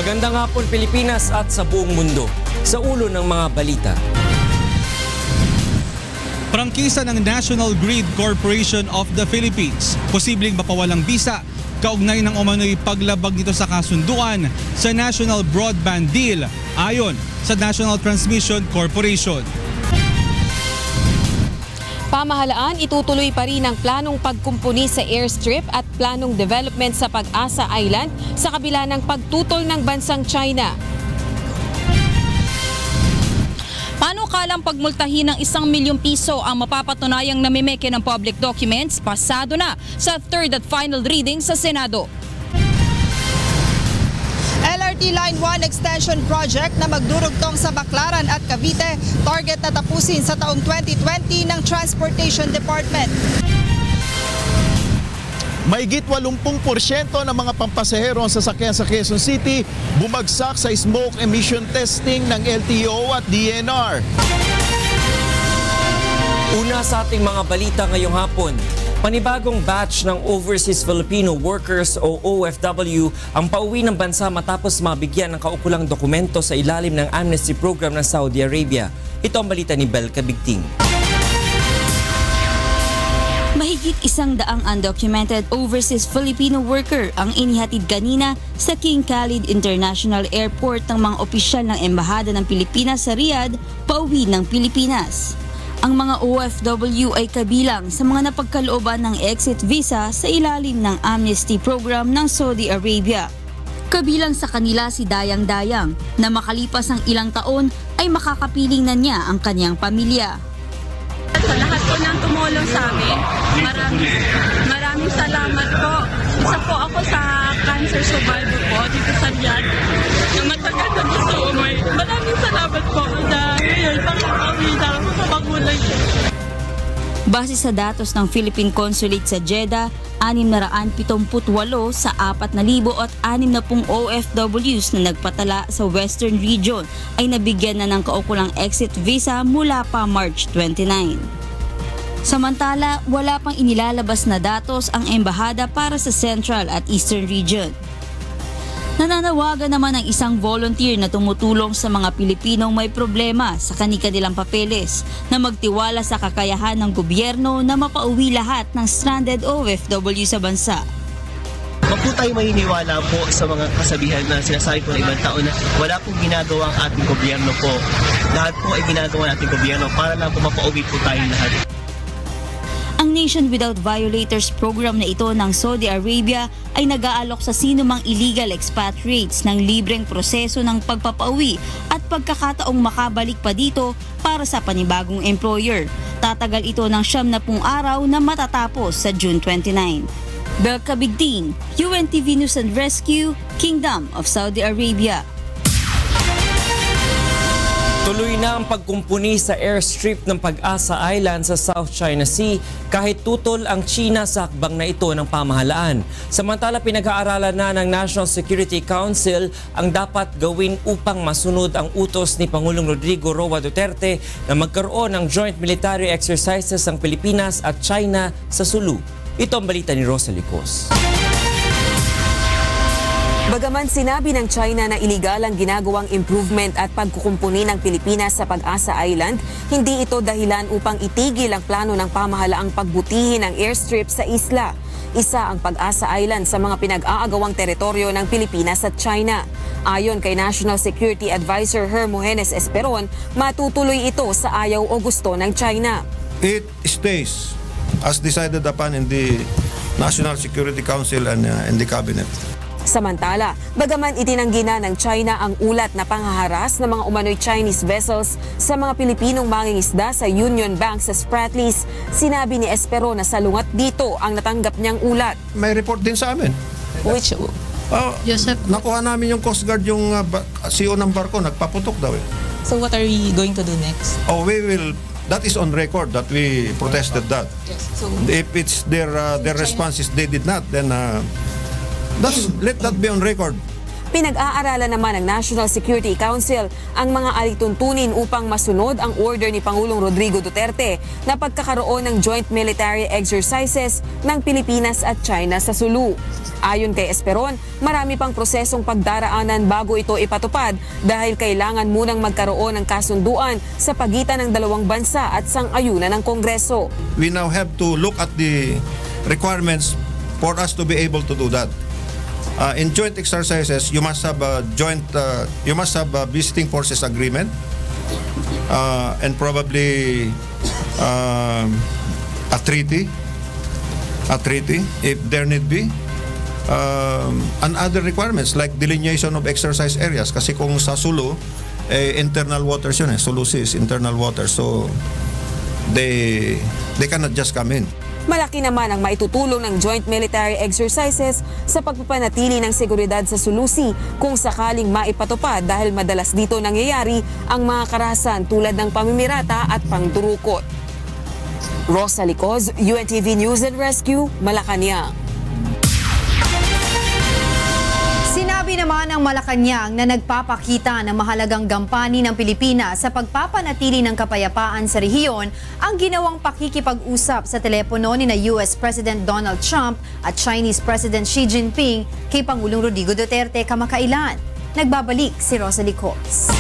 Magandang hapon Pilipinas at sa buong mundo. Sa ulo ng mga balita. Prangkisa ng National Grid Corporation of the Philippines. Posibleng mapawalang bisa kaugnay ng umano'y paglabag nito sa kasunduan sa National Broadband Deal ayon sa National Transmission Corporation. Pamahalaan, itutuloy pa rin ang planong pagkumpuni sa airstrip at planong development sa Pag-asa Island sa kabila ng pagtutol ng bansang China. Panukalang pagmultahin ng 1 milyong piso ang mapapatunayang namimeke ng public documents pasado na sa third at final reading sa Senado. LRT Line 1 Extension Project na magdurugtong sa Baclaran at Cavite, target na tapusin sa taong 2020 ng Transportation Department. Mahigit 80% ng mga pampasahero ang sasakyan sa Quezon City bumagsak sa smoke emission testing ng LTO at DNR. Una sa ating mga balita ngayong hapon. Panibagong batch ng Overseas Filipino Workers o OFW ang pauwi ng bansa matapos mabigyan ng kaukulang dokumento sa ilalim ng amnesty program ng Saudi Arabia. Ito ang balita ni Bel Cabigting. Mahigit 100 undocumented overseas Filipino worker ang inihatid kanina sa King Khalid International Airport ng mga opisyal ng Embahada ng Pilipinas sa Riyadh pauwi ng Pilipinas. Ang mga OFW ay kabilang sa mga napagkalooban ng exit visa sa ilalim ng amnesty program ng Saudi Arabia. Kabilang sa kanila si Dayang Dayang na makalipas ang ilang taon ay makakapiling na niya ang kanyang pamilya. Sa lahat po ng tumulong sa amin, maraming salamat po. Isa po ako sa cancer survivor po dito sa Riyadh. Na matagal na gusto umay. Maraming salamat po na ngayon pangkakawi na ako sa magulang ko. Base sa datos ng Philippine Consulate sa Jeddah, 678 sa 4,060 OFWs na nagpatala sa Western Region ay nabigyan na ng kaukulang exit visa mula pa March 29. Samantala, wala pang inilalabas na datos ang embahada para sa Central at Eastern Region. Nananawagan naman ang isang volunteer na tumutulong sa mga Pilipinong may problema sa kani-kanilang papeles na magtiwala sa kakayahan ng gobyerno na mapauwi lahat ng stranded OFW sa bansa. Huwag po tayo maniniwala po sa mga kasabihan na sinasabi po ng ibang tao na wala pong ginagawa ang ating gobyerno po. Lahat po ay ginagawa ng ating gobyerno para lang po mapauwi po tayo lahat. Ang Nation Without Violators program na ito ng Saudi Arabia ay nag-aalok sa sinumang illegal expatriates ng libreng proseso ng pagpapauwi at pagkakataong makabalik pa dito para sa panibagong employer. Tatagal ito ng 70 araw na matatapos sa June 29. Bel Cabigting, UNTV News and Rescue, Kingdom of Saudi Arabia. Tuloy na ang pagkumpuni sa airstrip ng Pag-asa Island sa South China Sea kahit tutol ang China sa hakbang na ito ng pamahalaan. Samantala, pinag-aaralan na ng National Security Council ang dapat gawin upang masunod ang utos ni Pangulong Rodrigo Roa Duterte na magkaroon ng joint military exercises ng Pilipinas at China sa Sulu. Ito ang balita ni Rosalie Cos. Bagaman sinabi ng China na iligal ang ginagawang improvement at pagkukumpuni ng Pilipinas sa Pag-asa Island, hindi ito dahilan upang itigil ang plano ng pamahalaang pagbutihin ang airstrip sa isla. Isa ang Pag-asa Island sa mga pinag-aagawang teritoryo ng Pilipinas at China. Ayon kay National Security Advisor Hermogenes Esperon, matutuloy ito sa ayaw o gusto ng China. It stays as decided upon in the National Security Council and in the Cabinet. Samantala, bagaman itinanggi na ng China ang ulat na panghaharas ng mga umano'y Chinese vessels sa mga Pilipinong mangingisda sa Union Bank sa Spratlys, sinabi ni Esperon na salungat dito ang natanggap niyang ulat. May report din sa amin. Which? Joseph? Nakuha namin yung Coast Guard, yung CEO ng barko, nagpaputok daw eh. So what are we going to do next? Oh, we will, that is on record that we protested that. Yes. So If it's their response is they did not, then let that be on record. Pinag-aaralan naman ng National Security Council ang mga alituntunin upang masunod ang order ni Pangulong Rodrigo Duterte na pagkakaroon ng joint military exercises ng Pilipinas at China sa Sulu. Ayon kay Esperon, marami pang prosesong pagdaraanan bago ito ipatupad dahil kailangan munang magkaroon ng kasunduan sa pagitan ng dalawang bansa at sang-ayunan ng Kongreso. We now have to look at the requirements for us to be able to do that. In joint exercises, you must have a visiting forces agreement, and probably a treaty if there need be, and other requirements like delineation of exercise areas. Kasi kung sa Sulu, internal waters yun, Sulu Sea is internal waters, so they cannot just come in. Malaki naman ang maitutulong ng joint military exercises sa pagpapanatili ng seguridad sa Sulu Sea kung sakaling maipatupad dahil madalas dito nangyayari ang mga karahasan tulad ng pamimirata at pangdurukot. Rosa Licoz, UNTV News and Rescue, Malacanang. Sinabi naman ng Malacanang na nagpapakita ng mahalagang gampani ng Pilipinas sa pagpapanatili ng kapayapaan sa rehiyon ang ginawang pakikipag-usap sa telepono ni na US President Donald Trump at Chinese President Xi Jinping kay Pangulong Rodrigo Duterte kamakailan. Nagbabalik si Rosa Licoz.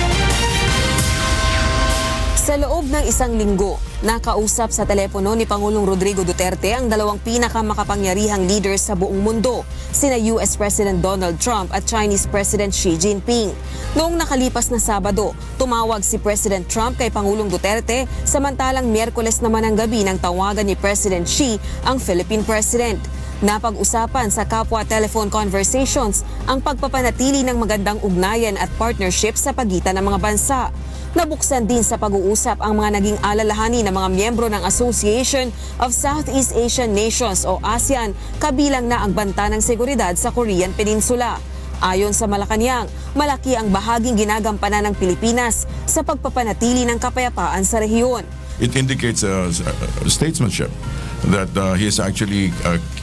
Sa loob ng isang linggo, nakausap sa telepono ni Pangulong Rodrigo Duterte ang dalawang pinakamakapangyarihang leaders sa buong mundo, sina US President Donald Trump at Chinese President Xi Jinping. Noong nakalipas na Sabado, tumawag si President Trump kay Pangulong Duterte, samantalang Miyerkules naman ang gabi nang tawagan ni President Xi ang Philippine President. Napag-usapan sa kapwa telephone conversations ang pagpapanatili ng magandang ugnayan at partnership sa pagitan ng mga bansa. Nabuksan din sa pag-uusap ang mga naging alalahanin ng mga miyembro ng Association of Southeast Asian Nations o ASEAN, kabilang na ang banta ng seguridad sa Korean Peninsula. Ayon sa Malacanang, malaki ang bahaging ginagampanan ng Pilipinas sa pagpapanatili ng kapayapaan sa rehiyon. It indicates statesmanship that he is actually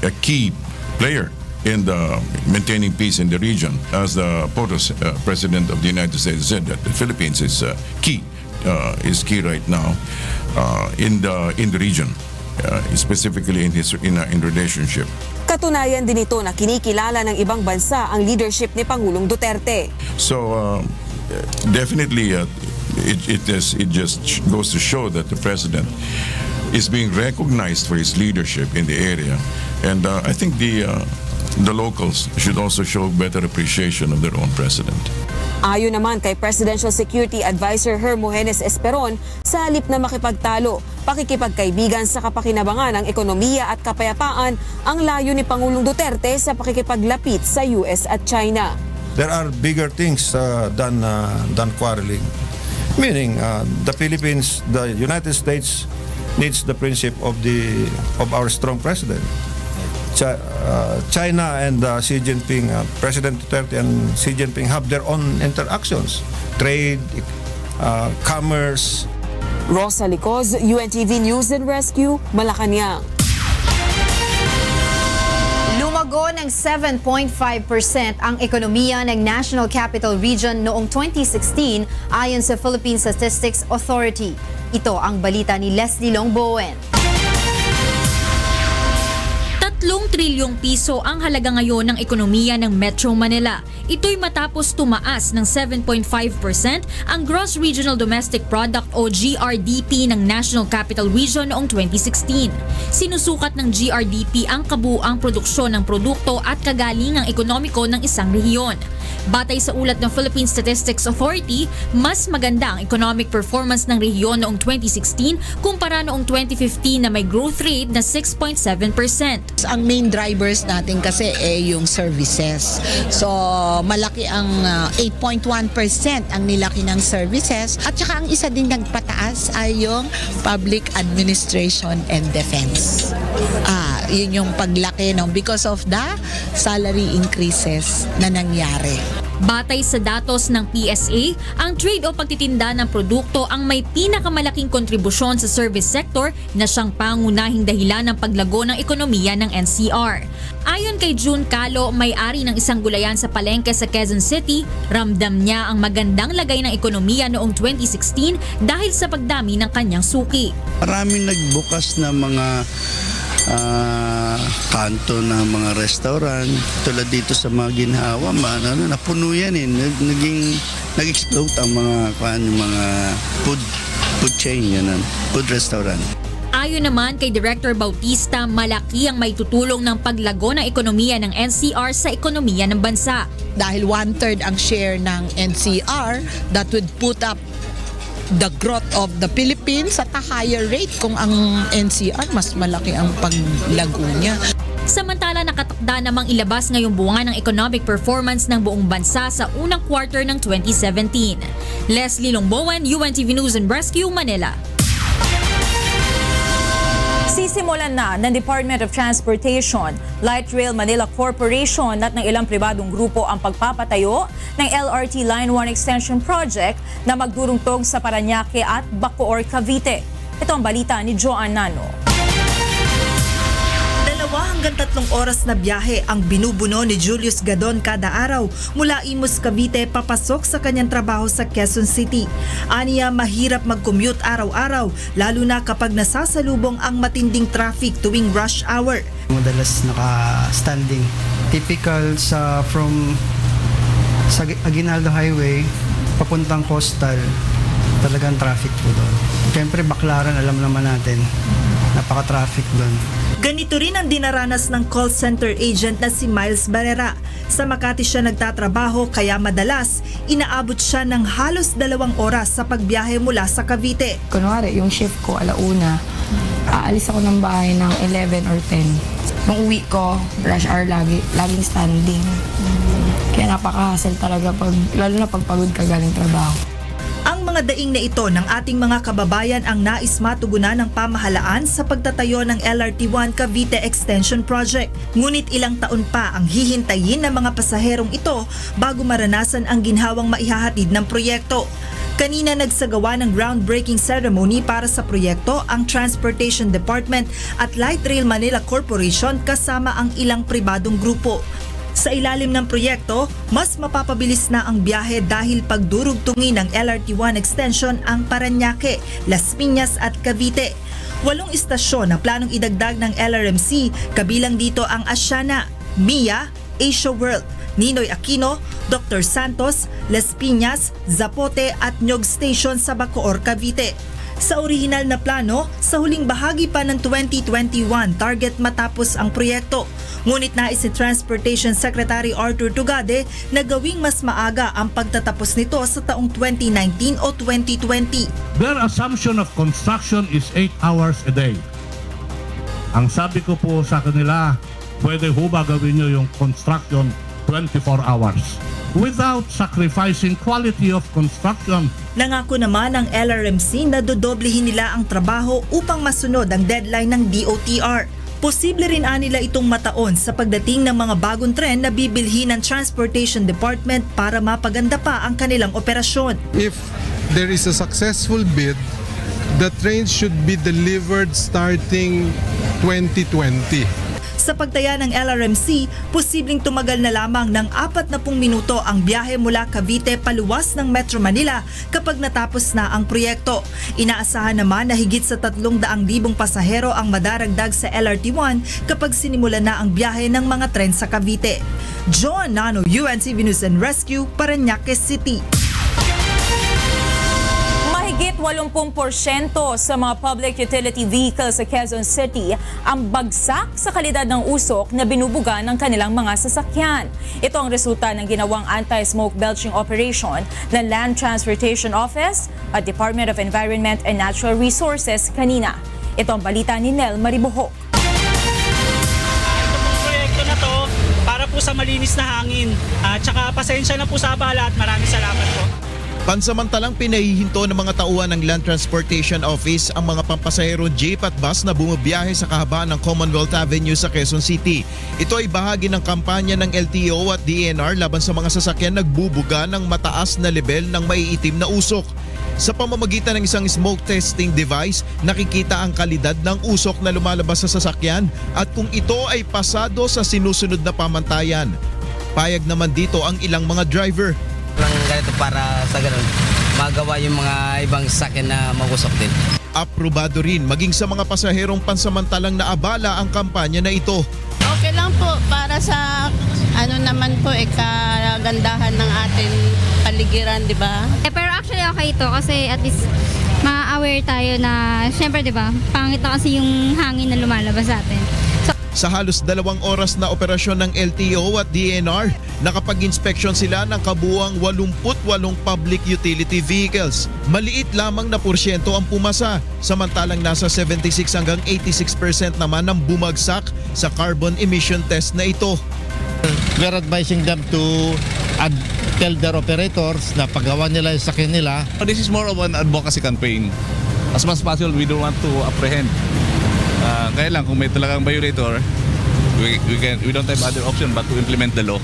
a key player in the maintaining peace in the region. As the POTUS President of the United States said, that the Philippines is key right now in the region, specifically in relationship. Katunayan din ito na kinikilala ng ibang bansa ang leadership ni Pangulong Duterte. So definitely it just goes to show that the President is being recognized for his leadership in the area, and I think the locals should also show better appreciation of their own president. Ayon naman kay Presidential Security Advisor Hermogenes Esperon, sa halip na makipagtalo, pakikipagkaibigan sa kapakinabangan ng ekonomiya at kapayapaan ang layo ni Pangulong Duterte sa pakikipaglapit sa US at China. There are bigger things than quarreling. Meaning, the Philippines, the United States needs the principle of our strong president. China and Xi Jinping, President Duterte and Xi Jinping have their own interactions, trade, commerce. Rosa Licoz, UNTV News and Rescue, Malacanang. Lumago ng 7.5% ang ekonomiya ng National Capital Region noong 2016 ayon sa Philippine Statistics Authority. Ito ang balita ni Leslie Longbowen. 3 trilyong piso ang halaga ngayon ng ekonomiya ng Metro Manila. Ito'y matapos tumaas ng 7.5% ang Gross Regional Domestic Product o GRDP ng National Capital Region noong 2016. Sinusukat ng GRDP ang kabuuang produksyon ng produkto at kagalingang ekonomiko ng isang rehiyon. Batay sa ulat ng Philippine Statistics Authority, mas maganda ang economic performance ng rehiyon noong 2016 kumpara noong 2015 na may growth rate na 6.7%. Ang main drivers natin kasi yung services. So malaki ang 8.1% ang nilaki ng services at saka ang isa din nagpataas ay yung public administration and defense. Yun yung paglaki because of the salary increases na nangyari. Batay sa datos ng PSA, ang trade o pagtitinda ng produkto ang may pinakamalaking kontribusyon sa service sector na siyang pangunahing dahilan ng paglago ng ekonomiya ng NCR. Ayon kay June Calo, may-ari ng isang gulayan sa palengke sa Quezon City, ramdam niya ang magandang lagay ng ekonomiya noong 2016 dahil sa pagdami ng kanyang suki. Maraming nagbukas na mga kanto na mga restaurant tulad dito sa mga ginhawa, napuno yan eh. Nag-explode ang mga food chain, food restaurant. Ayon naman kay Director Bautista, malaki ang maitutulong ng paglago ng ekonomiya ng NCR sa ekonomiya ng bansa. Dahil 1/3 ang share ng NCR, that would put up the growth of the Philippines at a higher rate kung ang NCR mas malaki ang paglago niya. Samantala, nakatakda namang ilabas ngayong bunga ng economic performance ng buong bansa sa unang quarter ng 2017. Leslie Longbowen, UNTV News and Rescue, Manila. Sisimulan na ng Department of Transportation, Light Rail Manila Corporation at ng ilang pribadong grupo ang pagpapatayo ng LRT Line 1 Extension Project na magdurugtong sa Parañaque at Bacoor, Cavite. Ito ang balita ni Joan Nano. 2 hanggang 3 oras na biyahe ang binubuno ni Julius Gadon kada araw mula Imus, Cavite papasok sa kanyang trabaho sa Quezon City. Aniya, mahirap mag-commute araw-araw lalo na kapag nasasalubong ang matinding traffic tuwing rush hour. Madalas naka-standing. Typical sa Aguinaldo Highway papuntang Coastal, talagang traffic po doon. Siyempre Baclaran, alam naman natin, napaka-traffic doon. Ganito rin ang dinaranas ng call center agent na si Miles Barrera. Sa Makati siya nagtatrabaho kaya madalas inaabot siya ng halos 2 oras sa pagbiyahe mula sa Cavite. Kunwari, yung shift ko 1:00, aalis ako ng bahay ng 11 or 10. Nung uwi ko, rush hour laging standing. Kaya napaka-hassle talaga, lalo na pag pagod ka galing trabaho. Ang mga daing na ito ng ating mga kababayan ang nais matugunan ng pamahalaan sa pagtatayo ng LRT1 Cavite Extension Project. Ngunit ilang taon pa ang hihintayin ng mga pasaherong ito bago maranasan ang ginhawang maihahatid ng proyekto. Kanina nagsagawa ng groundbreaking ceremony para sa proyekto ang Transportation Department at Light Rail Manila Corporation kasama ang ilang pribadong grupo. Sa ilalim ng proyekto, mas mapapabilis na ang biyahe dahil pagdurugtungin ng LRT1 extension ang Parañaque, Las Piñas at Cavite. 8 istasyon na planong idagdag ng LRMC, kabilang dito ang Asiana, MIA, Asia World, Ninoy Aquino, Dr. Santos, Las Piñas, Zapote at Nyog Station sa Bacoor, Cavite. Sa orihinal na plano, sa huling bahagi pa ng 2021 target matapos ang proyekto. Ngunit nais si Transportation Secretary Arthur Tugade na gawing mas maaga ang pagtatapos nito sa taong 2019 o 2020. Their assumption of construction is 8 hours a day. Ang sabi ko po sa kanila, pwede ho ba gawin nyo yung construction 24 hours without sacrificing quality of construction? Nangako naman ng LRMC na dodoblehin nila ang trabaho upang masunod ang deadline ng DOTR. Posible rin nila itong mataon sa pagdating ng mga bagong tren na bibilhin ng Transportation Department para mapaganda pa ang kanilang operasyon. If there is a successful bid, the trains should be delivered starting 2020. Sa pagtaya ng LRMC, posibleng tumagal na lamang ng 40 minuto ang biyahe mula Cavite paluwas ng Metro Manila kapag natapos na ang proyekto. Inaasahan naman na higit sa 300,000 pasahero ang madaragdag sa LRT1 kapag sinimulan na ang biyahe ng mga tren sa Cavite. Joan Nano, UNTV News and Rescue, Parañaque City. Mahigit 80% sa mga public utility vehicles sa Quezon City ang bagsak sa kalidad ng usok na binubuga ng kanilang mga sasakyan. Ito ang resulta ng ginawang anti-smoke belching operation ng Land Transportation Office at Department of Environment and Natural Resources kanina. Ito ang balita ni Nel Maribohok. Ito pong proyekto na to para po sa malinis na hangin. Tsaka pasensya na po sa abala at maraming salamat po. Pansamantalang pinahihinto ng mga tauhan ng Land Transportation Office ang mga pampasahero jeep at bus na bumabiyahe sa kahabaan ng Commonwealth Avenue sa Quezon City. Ito ay bahagi ng kampanya ng LTO at DENR laban sa mga sasakyan nagbubuga ng mataas na level ng maiitim na usok. Sa pamamagitan ng isang smoke testing device, nakikita ang kalidad ng usok na lumalabas sa sasakyan at kung ito ay pasado sa sinusunod na pamantayan. Payag naman dito ang ilang mga driver. Lang ganito para sa ganun, magawa yung mga ibang sasakyan na magusok din. Aprobado rin maging sa mga pasaherong pansamantalang naabala ang kampanya na ito. Okay lang po para sa naman po kagandahan ng ating paligiran, di ba? Pero actually okay ito kasi at least ma-aware tayo na syempre di ba, pangit na kasi yung hangin na lumalabas sa atin. Sa halos 2 oras na operasyon ng LTO at DENR, nakapag-inspeksyon sila ng kabuuang 88 public utility vehicles. Maliit lamang na porsyento ang pumasa, samantalang nasa 76 hanggang 86% naman ang bumagsak sa carbon emission test na ito. We're advising them to tell their operators na paggawa nila yung sakyan nila. This is more of an advocacy campaign. As much as possible, we don't want to apprehend. Kaya lang kung may talagang violator, we don't have other option but to implement the law.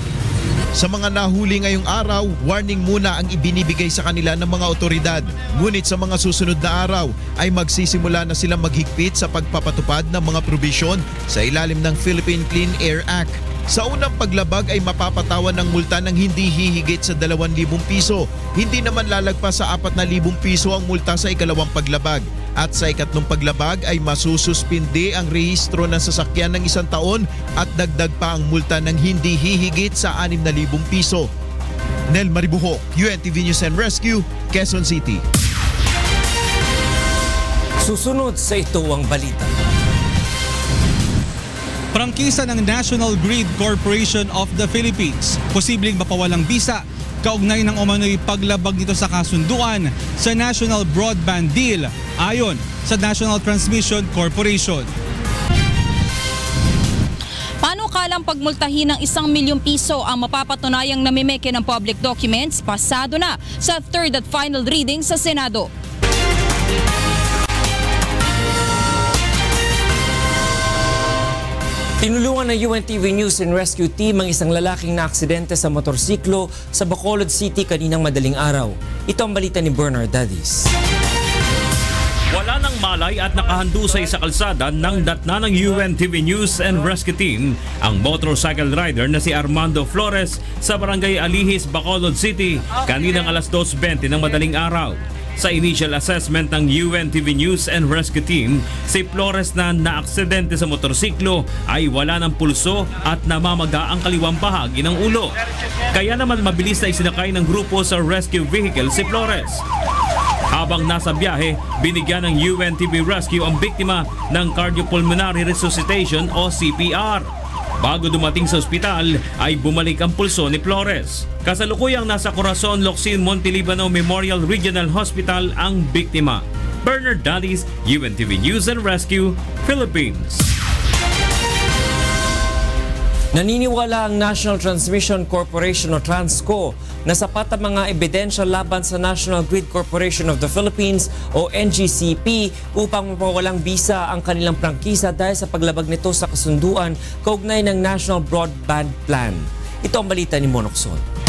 Sa mga nahuli ngayong araw, warning muna ang ibinibigay sa kanila ng mga otoridad. Ngunit sa mga susunod na araw ay magsisimula na silang maghigpit sa pagpapatupad ng mga probisyon sa ilalim ng Philippine Clean Air Act. Sa unang paglabag ay mapapatawan ng multa ng hindi hihigit sa 2,000 piso. Hindi naman lalagpas sa 4,000 piso ang multa sa ikalawang paglabag. At sa ikatlong paglabag ay masususpindi ang rehistro ng sasakyan ng 1 taon at dagdag pa ang multa ng hindi hihigit sa 6,000 piso. Nel Maribuhok, UNTV News and Rescue, Quezon City. Susunod sa ito ang balita. Prangkisa ng National Grid Corporation of the Philippines, posibleng mapawalang bisa kaugnay ng umano'y paglabag nito sa kasunduan sa National Broadband Deal ayon sa National Transmission Corporation. Panukalang pagmultahin ng 1 milyong piso ang mapapatunayang namimeke ng public documents pasado na sa 3rd at final reading sa Senado. Tinulungan ng UNTV News and Rescue Team ang isang lalaking naaksidente sa motorsiklo sa Bacolod City kaninang madaling araw. Ito ang balita ni Bernard Dadis. Wala nang malay at nakahandusay sa kalsada nang datna ng UNTV News and Rescue Team ang motorcycle rider na si Armando Flores sa Barangay Alihis, Bacolod City kaninang alas 2:20 ng madaling araw. Sa initial assessment ng UNTV News and Rescue Team, si Flores na naaksidente sa motorsiklo ay wala ng pulso at namamaga ang kaliwang bahagi ng ulo. Kaya naman mabilis na isinakay ng grupo sa rescue vehicle si Flores. Habang nasa biyahe, binigyan ng UNTV Rescue ang biktima ng cardiopulmonary resuscitation o CPR. Bago dumating sa ospital ay bumalik ang pulso ni Flores. Kasalukuyang nasa Corazon Locsin Montelibano Memorial Regional Hospital ang biktima. Bernard Dadis, UNTV News and Rescue, Philippines. Naniniwala ang National Transmission Corporation o Transco na sapat ang mga ebidensya laban sa National Grid Corporation of the Philippines o NGCP upang mapawalang bisa ang kanilang prangkisa dahil sa paglabag nito sa kasunduan kaugnay ng National Broadband Plan. Ito ang balita ni Monokson.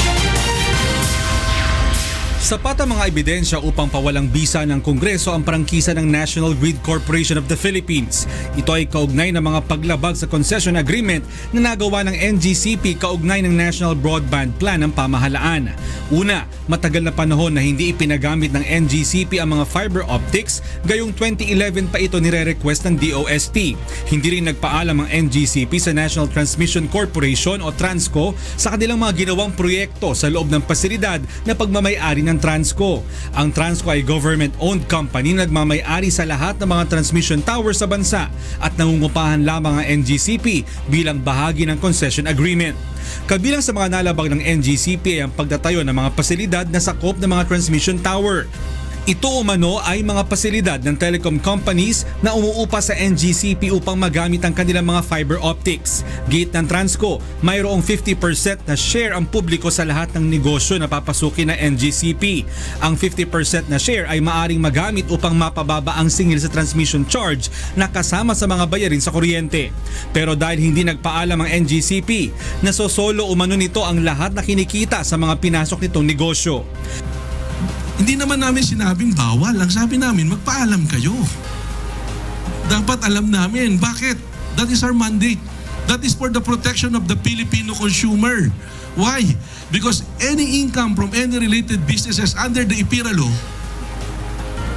Sapat ang mga ebidensya upang pawalang bisa ng Kongreso ang prangkisa ng National Grid Corporation of the Philippines. Ito ay kaugnay ng mga paglabag sa concession agreement na nagawa ng NGCP kaugnay ng National Broadband Plan ng pamahalaan. Una, matagal na panahon na hindi ipinagamit ng NGCP ang mga fiber optics, gayong 2011 pa ito nire-request ng DOST. Hindi rin nagpaalam ang NGCP sa National Transmission Corporation o Transco sa kanilang mga ginawang proyekto sa loob ng pasilidad na pagmamay-ari ng Transco. Ang Transco ay government-owned company na nagmamay-ari sa lahat ng mga transmission towers sa bansa at nangungupahan lamang ang NGCP bilang bahagi ng concession agreement. Kabilang sa mga nalabag ng NGCP ay ang pagtatayo ng mga pasilidad na sakop ng mga transmission tower. Ito umano ay mga pasilidad ng telecom companies na umuupa sa NGCP upang magamit ang kanilang mga fiber optics. Gate ng Transco, mayroong 50% na share ang publiko sa lahat ng negosyo na papasukin ng NGCP. Ang 50% na share ay maaring magamit upang mapababa ang singil sa transmission charge na kasama sa mga bayarin sa kuryente. Pero dahil hindi nagpaalam ang NGCP, nasosolo umano nito ang lahat na kinikita sa mga pinasok nitong negosyo. Hindi naman namin sinabing bawal. Ang sabi namin, magpaalam kayo. Dapat alam namin. Bakit? That is our mandate. That is for the protection of the Filipino consumer. Why? Because any income from any related businesses under the IPIRA law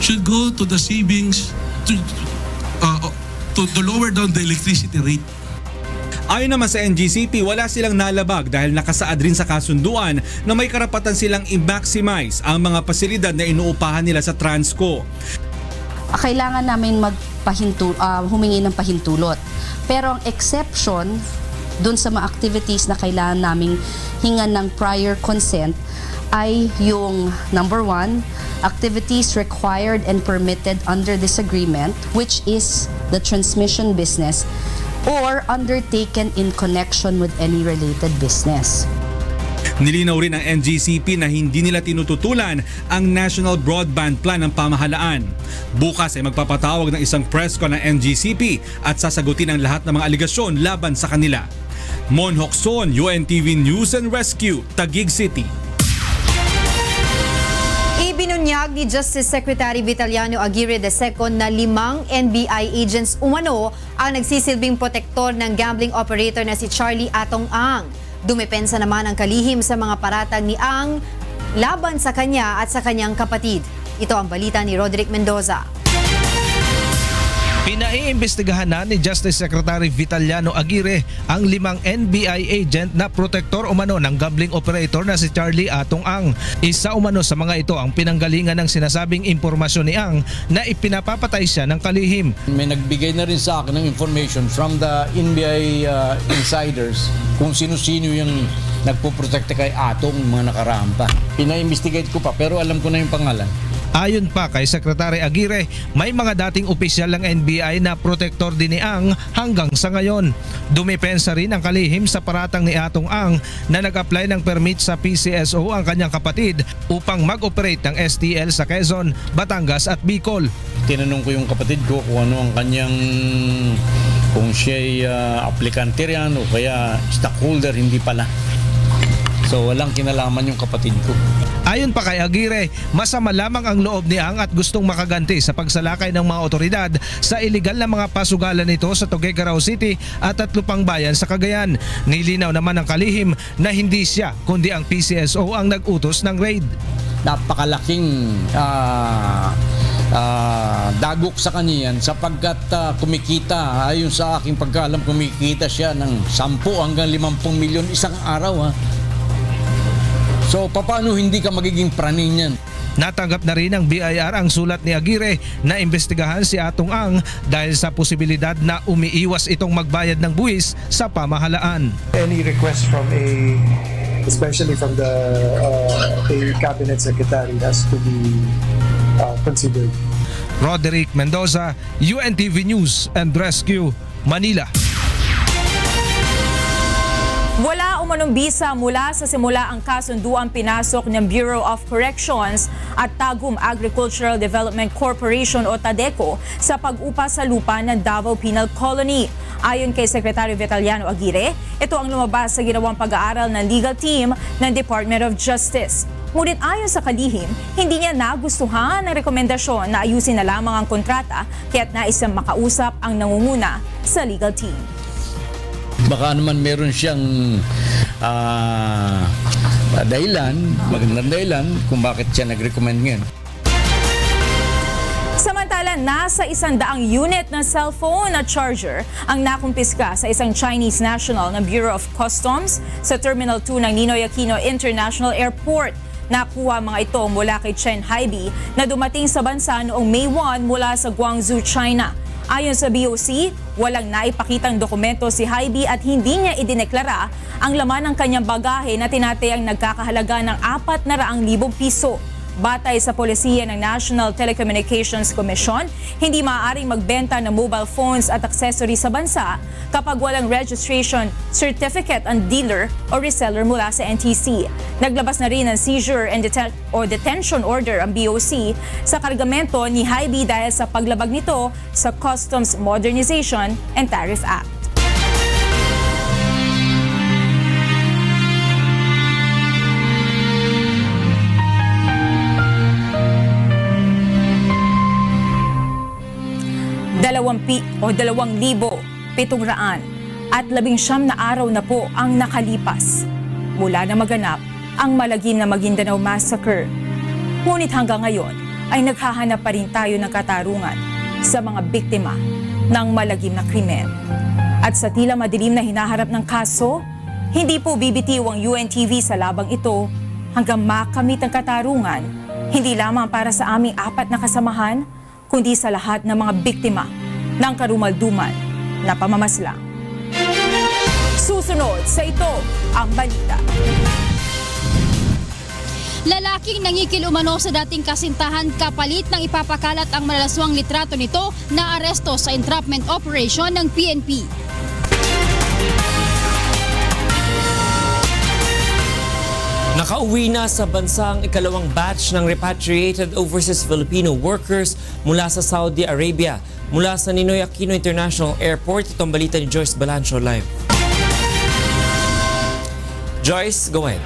should go to the savings to lower down the electricity rate. Ayon naman sa NGCP, wala silang nalabag dahil nakasaad rin sa kasunduan na may karapatan silang i-maximize ang mga pasilidad na inuupahan nila sa Transco. Kailangan namin humingi ng pahintulot. Pero ang exception dun sa mga activities na kailangan naming hingan ng prior consent ay yung number 1, activities required and permitted under this agreement, which is the transmission business, or undertaken in connection with any related business. Nilinaw rin ng NGCP na hindi nila tinututulan ang National Broadband Plan ng pamahalaan. Bukas ay magpapatawag ng isang press con ng NGCP at sasagutin ang lahat ng mga aligasyon laban sa kanila. Mon Hokson, UNTV News and Rescue, Taguig City. Ibinunyag ni Justice Secretary Vitaliano Aguirre II na 5 NBI agents umano ang nagsisilbing protektor ng gambling operator na si Charlie Atong Ang. Dumepensa naman ang kalihim sa mga paratang ni Ang laban sa kanya at sa kanyang kapatid. Ito ang balita ni Roderick Mendoza. Pinaiimbestigahan na ni Justice Secretary Vitaliano Aguirre ang 5 NBI agent na protektor umano ng gambling operator na si Charlie Atong Ang. Isa umano sa mga ito ang pinanggalingan ng sinasabing impormasyon ni Ang na ipinapapatay siya ng kalihim. May nagbigay na rin sa akin ng information from the NBI insiders kung sino-sino yung nagpoprotekta kay Atong mga nakaraan pa. Pinaimbestigate ko pa pero alam ko na yung pangalan. Ayon pa kay Secretary Aguirre, may mga dating opisyal ng NBI na protektor din ni Ang hanggang sa ngayon. Dumepensa rin ang kalihim sa paratang ni Atong Ang na nag-apply ng permit sa PCSO ang kanyang kapatid upang mag-operate ng STL sa Quezon, Batangas at Bicol. Tinanong ko yung kapatid ko kung ano ang kanyang, kung siya'y aplikante riyan o kaya stockholder, hindi pala. So walang kinalaman yung kapatid ko. Ayon pa kay Aguirre, masama lamang ang loob ni Ang at gustong makaganti sa pagsalakay ng mga otoridad sa iligal na mga pasugalan nito sa Tuguegarao City at 3 pang bayan sa Cagayan. Nilinaw naman ng kalihim na hindi siya kundi ang PCSO ang nag-utos ng raid. Napakalaking dagok sa kanya sapagkat kumikita, ayon sa aking pagkaalam, kumikita siya ng 10 hanggang 50 milyon isang araw. So paano hindi ka magiging praning yan? Natanggap na rin ng BIR ang sulat ni Aguirre na imbestigahan si Atong Ang dahil sa posibilidad na umiiwas itong magbayad ng buwis sa pamahalaan. Any request from especially from the cabinet secretary has to be considered. Roderick Mendoza, UNTV News and Rescue, Manila. Wala umanong bisa mula sa simula ang kasunduang pinasok ng Bureau of Corrections at Tagum Agricultural Development Corporation o TADECO sa pag-upa sa lupa ng Davao Penal Colony. Ayon kay Secretary Vitaliano Aguirre, ito ang lumabas sa ginawang pag-aaral ng legal team ng Department of Justice. Ngunit ayon sa kalihim, hindi niya nagustuhan ang rekomendasyon na ayusin na lamang ang kontrata kaya't naisang makausap ang nangunguna sa legal team. Baka naman meron siyang magandang dahilan kung bakit siya nag-recommend ngayon. Samantala, nasa 100 unit na cellphone at charger ang nakumpiska sa isang Chinese national ng Bureau of Customs sa Terminal 2 ng Ninoy Aquino International Airport. Nakuha mga ito mula kay Chen Haibi na dumating sa bansa noong May 1 mula sa Guangzhou, China. Ayon sa BOC, walang naipakitang dokumento si Haibi at hindi niya idineklara ang laman ng kanyang bagahe na tinatayang nagkakahalaga ng 400,000 piso. Batay sa polisiya ng National Telecommunications Commission, hindi maaaring magbenta ng mobile phones at accessories sa bansa kapag walang registration certificate ang dealer o reseller mula sa NTC. Naglabas na rin ng seizure and detention order ang BOC sa kargamento ni Hy-Vee dahil sa paglabag nito sa Customs Modernization and Tariff Act. at 19 na araw na po ang nakalipas mula na maganap ang malagim na Maguindanao Massacre. Ngunit hanggang ngayon ay naghahanap pa rin tayo ng katarungan sa mga biktima ng malagim na krimen. At sa tila madilim na hinaharap ng kaso, hindi po bibitiw ang UNTV sa labang ito hanggang makamit ang katarungan, hindi lamang para sa aming 4 na kasamahan, kundi sa lahat ng mga biktima ng karumaldumal na pamamaslang. Susunod sa ito ang balita. Lalaking nangikil umano sa dating kasintahan kapalit ng ipapakalat ang malalaswang litrato nito na aresto sa entrapment operation ng PNP. Nakauwi na sa bansa ang ikalawang batch ng repatriated overseas Filipino workers mula sa Saudi Arabia. Mula sa Ninoy Aquino International Airport, itong balita ni Joyce Balancho live. Joyce, go ahead.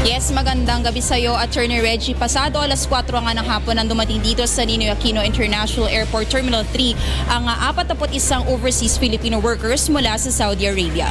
Yes, magandang gabi sa iyo, Attorney Reggie. Pasado alas 4 nga ng hapon nang dumating dito sa Ninoy Aquino International Airport Terminal 3 ang 41 overseas Filipino workers mula sa Saudi Arabia.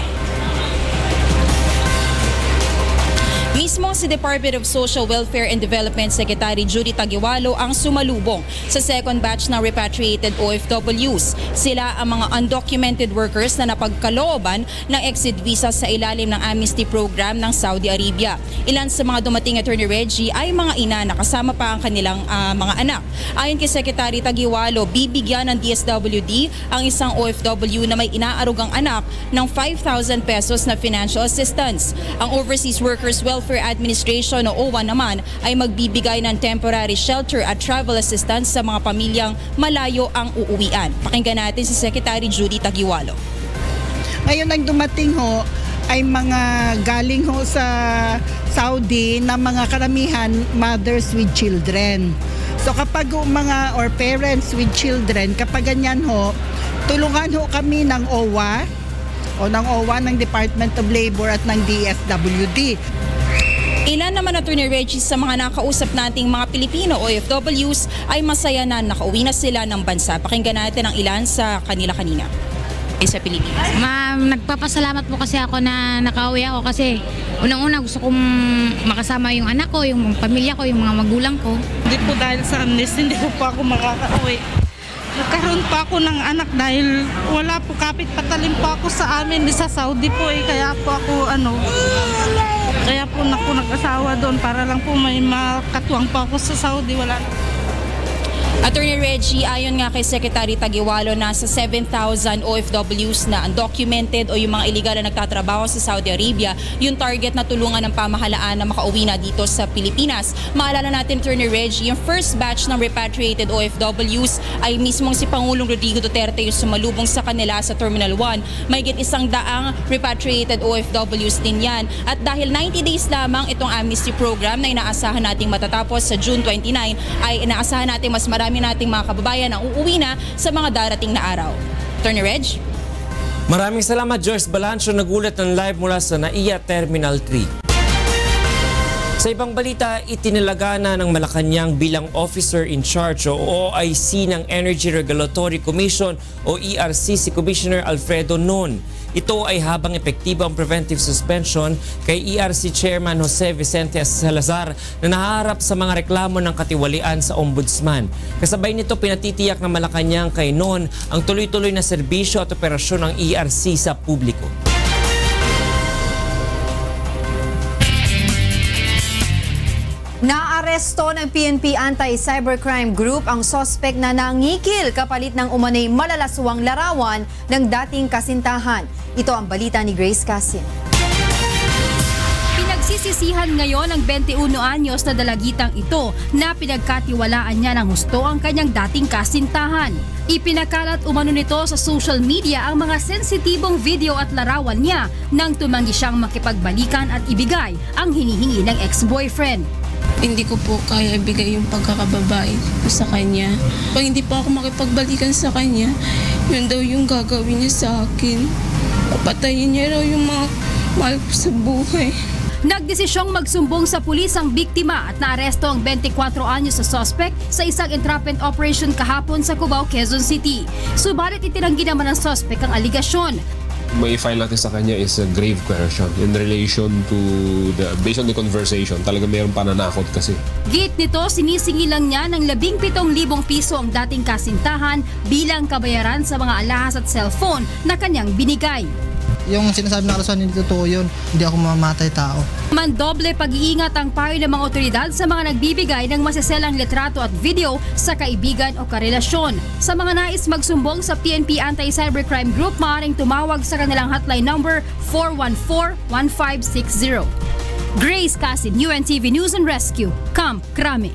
Mismo si Department of Social Welfare and Development Secretary Judy Taguiwalo ang sumalubong sa second batch ng repatriated OFWs. Sila ang mga undocumented workers na napagkalooban ng exit visa sa ilalim ng amnesty program ng Saudi Arabia. Ilan sa mga dumating, Attorney Reggie, ay mga ina na kasama pa ang kanilang mga anak. Ayon kay Secretary Taguiwalo, bibigyan ng DSWD ang isang OFW na may inaarugang anak ng 5,000 pesos na financial assistance. Ang Overseas Workers Welfare Administration o OWA naman ay magbibigay ng temporary shelter at travel assistance sa mga pamilyang malayo ang uuwian. Pakinggan natin si Secretary Judy Taguiwalo. Ngayon ang dumating ho ay mga galing ho sa Saudi na mga karamihan mothers with children. So kapag mga or parents with children, kapag ganyan ho, tulungan ho kami ng OWA o ng OWA ng Department of Labor at ng DSWD. Ilan naman, Attorney Reggie, sa mga nakausap nating mga Pilipino OFWs ay masaya na nakauwi na sila ng bansa. Pakinggan natin ang ilan sa kanila kanina. Sa Pilipinas. Ma'am, nagpapasalamat po kasi ako na nakauwi ako kasi unang-una gusto kong makasama yung anak ko, yung pamilya ko, yung mga magulang ko. Hindi po dahil sa amnesty, hindi po ako makakauwi. Nagkaroon pa ako ng anak dahil wala po, kapit patalim po ako sa amin sa Saudi po kaya po ako kaya po nag-asawa doon para lang po may makatuwang pa ako sa Saudi, wala. Attorney Reggie, ayon nga kay Secretary Taguiwalo, nasa 7,000 OFWs na undocumented o yung mga illegal na nagtatrabaho sa Saudi Arabia, yung target na tulungan ng pamahalaan na makauwi na dito sa Pilipinas. Maalala natin, Attorney Reggie, yung first batch ng repatriated OFWs ay mismong si Pangulong Rodrigo Duterte yung sumalubong sa kanila sa Terminal 1. Mayigit 100 repatriated OFWs din yan. At dahil 90 days lamang itong amnesty program na inaasahan nating matatapos sa June 29, ay inaasahan nating mas marami nating mga kababayan ang uuwi na sa mga darating na araw. Attorney Reg? Maraming salamat, Joyce Balancho, nagulat ng live mula sa NAIA Terminal 3. Sa ibang balita, itinalaga na ng Malacanang bilang Officer in Charge o OIC ng Energy Regulatory Commission o ERC si Commissioner Alfredo Non. Ito ay habang epektibo ang preventive suspension kay ERC Chairman Jose Vicente Salazar na naharap sa mga reklamo ng katiwalian sa Ombudsman. Kasabay nito, pinatitiyak ng Malacanang kay Non ang tuloy-tuloy na serbisyo at operasyon ng ERC sa publiko. Naaresto ng PNP Anti-Cybercrime Group ang sospek na nangikil kapalit ng umanay malalaswang larawan ng dating kasintahan. Ito ang balita ni Grace Casin. Nagsisihan ngayon ang 21 anyos na dalagitang ito na pinagkatiwalaan niya ng husto ang kanyang dating kasintahan. Ipinakalat umano nito sa social media ang mga sensitibong video at larawan niya nang tumanggi siyang makipagbalikan at ibigay ang hinihingi ng ex-boyfriend. Hindi ko po kaya ibigay yung pagkakababae ko sa kanya. Pag hindi po ako makipagbalikan sa kanya, yun daw yung gagawin niya sa akin. Papatayin niya raw yung mga mahal ko sa buhay. Nagdesisyong magsumbong sa pulis ang biktima at naaresto ang 24 anyos na suspect sa isang entrapment operation kahapon sa Cubao, Quezon City. Subalit itinanggi naman ng suspect ang aligasyon. May file natin sa kanya is a grave coercion in relation to based on the conversation. Talaga mayroong pananakot kasi. Gate nito, sinisingi lang niya ng 17,000 piso ang dating kasintahan bilang kabayaran sa mga alahas at cellphone na kanyang binigay. Yung sinasabi na kalasan, hindi totoo yun. Hindi ako mamamatay tao. Mandoble pag-iingat ang payo ng mga otoridad sa mga nagbibigay ng masiselang litrato at video sa kaibigan o karelasyon. Sa mga nais magsumbong sa PNP Anti-Cybercrime Group, maaaring tumawag sa kanilang hotline number 414-1560. Grace Casin, UNTV News and Rescue, Camp Crame.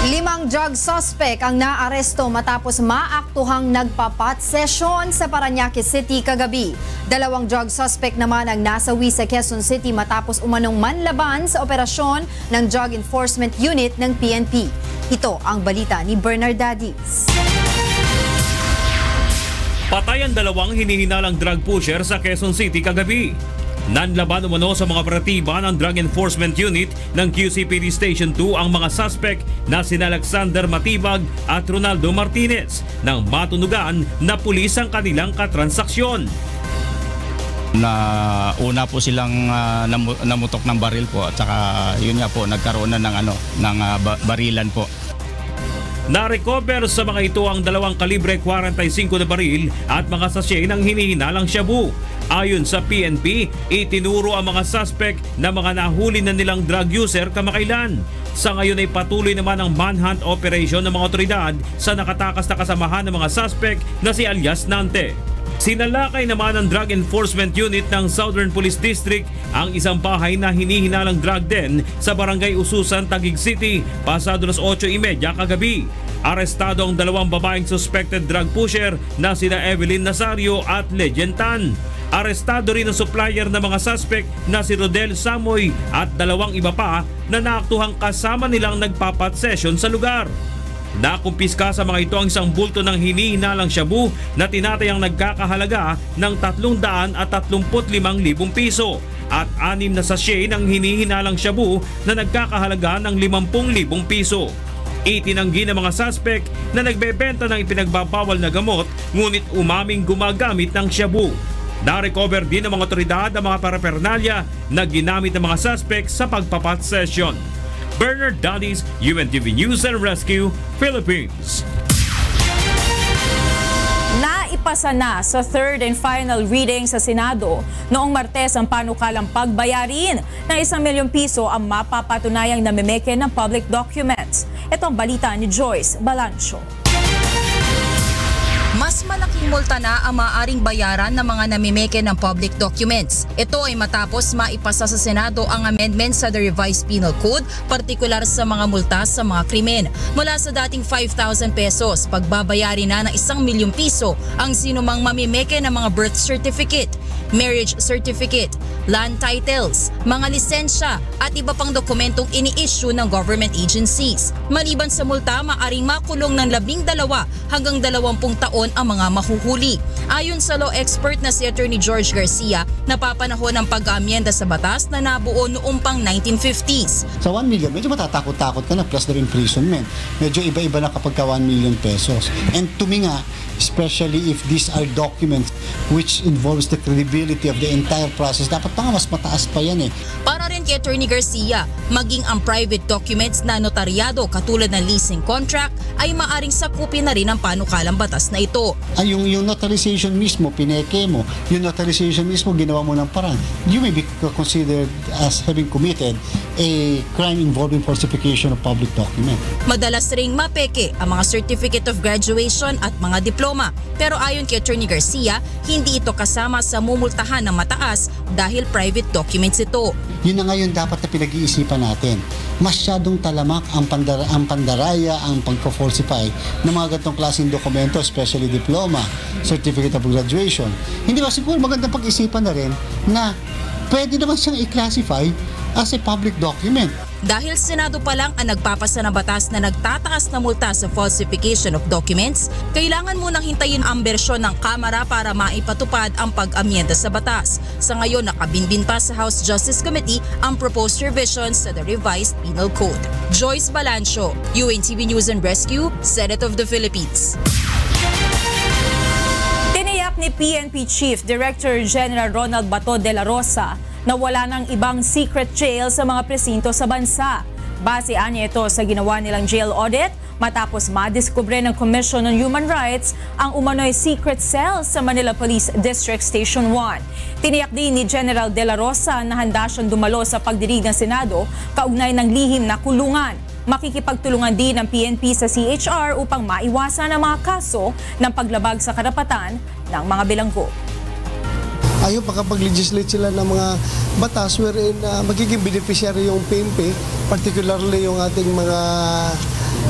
5 drug suspect ang naaresto matapos maaktuhang nagpapat session sa Parañaque City kagabi. 2 drug suspect naman ang nasawi sa Quezon City matapos umanong manlaban sa operasyon ng Drug Enforcement Unit ng PNP. Ito ang balita ni Bernard Dadis. Patay ang 2 hinihinalang drug pusher sa Quezon City kagabi. Nanlaban umano sa mga operatiba ng Drug Enforcement Unit ng QCPD Station 2 ang mga suspect na sina Alexander Matibag at Ronaldo Martinez nang matunugan na pulis ang kanilang katransaksyon. Na una po silang namutok ng baril po at saka yun nga po nagkaroon na ng barilan po. Na-recover sa mga ito ang 2 kalibre 45 na baril at mga sachet ng hinihinalang shabu. Ayon sa PNP, itinuro ang mga suspect na mga nahuli na nilang drug user kamakailan. Sa ngayon ay patuloy naman ang manhunt operation ng mga otoridad sa nakatakas na kasamahan ng mga suspect na si alias Nante. Sinalakay naman ng Drug Enforcement Unit ng Southern Police District ang isang bahay na hinihinalang drug den sa Barangay Ususan, Taguig City, pasado las 8:30 kagabi. Arestado ang 2 babaeng suspected drug pusher na sina Evelyn Nazario at Legend Tan. Arestado rin ang supplier ng mga suspect na si Rodel Samoy at 2 iba pa na naaktuhang kasama nilang nagpapat session sa lugar. Nakumpiska sa mga ito ang isang bulto ng hinihinalang shabu na tinatayang nagkakahalaga ng 335,000 piso at 6 na sachet ng hinihinalang shabu na nagkakahalaga ng 50,000 piso. Itinanggi ng mga suspect na nagbebenta ng ipinagbabawal na gamot ngunit umaming gumagamit ng shabu. Na-recover din ng mga otoridad ang mga paraphernalia na ginamit ng mga suspect sa pagpapat session. Bernard Dadis, UNTV News and Rescue, Philippines. Naipasa na sa 3rd and final reading sa Senado noong Martes ang panukalang pagbayarin ng 1 milyong piso ang mapapatunayang namimeke ng public documents. Ito ang balita ni Joyce Balancho. Mas malaking multa na ang maaaring bayaran ng mga namimeke ng public documents. Ito ay matapos maipasa sa Senado ang amendment sa the Revised Penal Code, partikular sa mga multa sa mga krimen. Mula sa dating 5,000 pesos, pagbabayarin na ng 1 milyong piso ang sinumang mamimeke ng mga birth certificate, marriage certificate, land titles, mga lisensya at iba pang dokumentong ini-issue ng government agencies. Maliban sa multa, maaring makulong ng 12 hanggang 20 taon ang mga mahuhuli. Ayon sa law expert na si Attorney George Garcia, napapanahon ang pag-aamyenda sa batas na nabuo noong pang 1950s. Sa 1 million, medyo matatakot-takot ka na plus the imprisonment. Medyo iba-iba na kapag ka 1 million pesos. And to me nga, especially if these are documents which involves the credibility of the entire process, dapat pa nga mas mataas pa yan eh. Para rin kay Attorney Garcia, maging ang private documents na notaryado katulad ng leasing contract ay maaring sakupin na rin ang panukalang batas na ito. Yung yung notarization mismo, pineke mo, yung notarization mismo, ginawa mo ng parang, you may be considered as having committed a crime involving falsification of public document. Madalas ring mapeke ang mga certificate of graduation at mga diploma. Pero ayon kay Attorney Garcia, hindi ito kasama sa mumultahan ng mataas dahil private documents ito. Yun na ngayon dapat na pinag-iisipan natin. Masyadong talamak ang pandaraya, ang pagpo-falsify ng mga ganitong klaseng dokumento, especially diploma, certificate of graduation. Hindi ba siguro magandang pag-isipan na rin na pwede naman siyang i-classify as a public document. Dahil Senado pa lang ang nagpapasa ng batas na nagtataas na multa sa falsification of documents, kailangan munang hintayin ang bersyon ng Kamara para maipatupad ang pag-amyenda sa batas. Sa ngayon, nakabinbin pa sa House Justice Committee ang proposed revisions sa the revised Penal Code. Joyce Balancio, UNTV News and Rescue, Senate of the Philippines. Tiniyak ni PNP Chief Director General Ronald Bato de la Rosa na wala ng ibang secret jail sa mga presinto sa bansa. Base anya ito sa ginawa nilang jail audit matapos madiskubre ng Commission on Human Rights ang umano'y secret cell sa Manila Police District Station 1. Tiniyak din ni General de la Rosa na handa siyang dumalo sa pagdinig ng Senado kaugnay ng lihim na kulungan. Makikipagtulungan din ng PNP sa CHR upang maiwasan ang mga kaso ng paglabag sa karapatan ng mga bilanggo. Ayaw makapag-legislate sila ng mga batas wherein magiging beneficiary yung PNP, particularly yung ating mga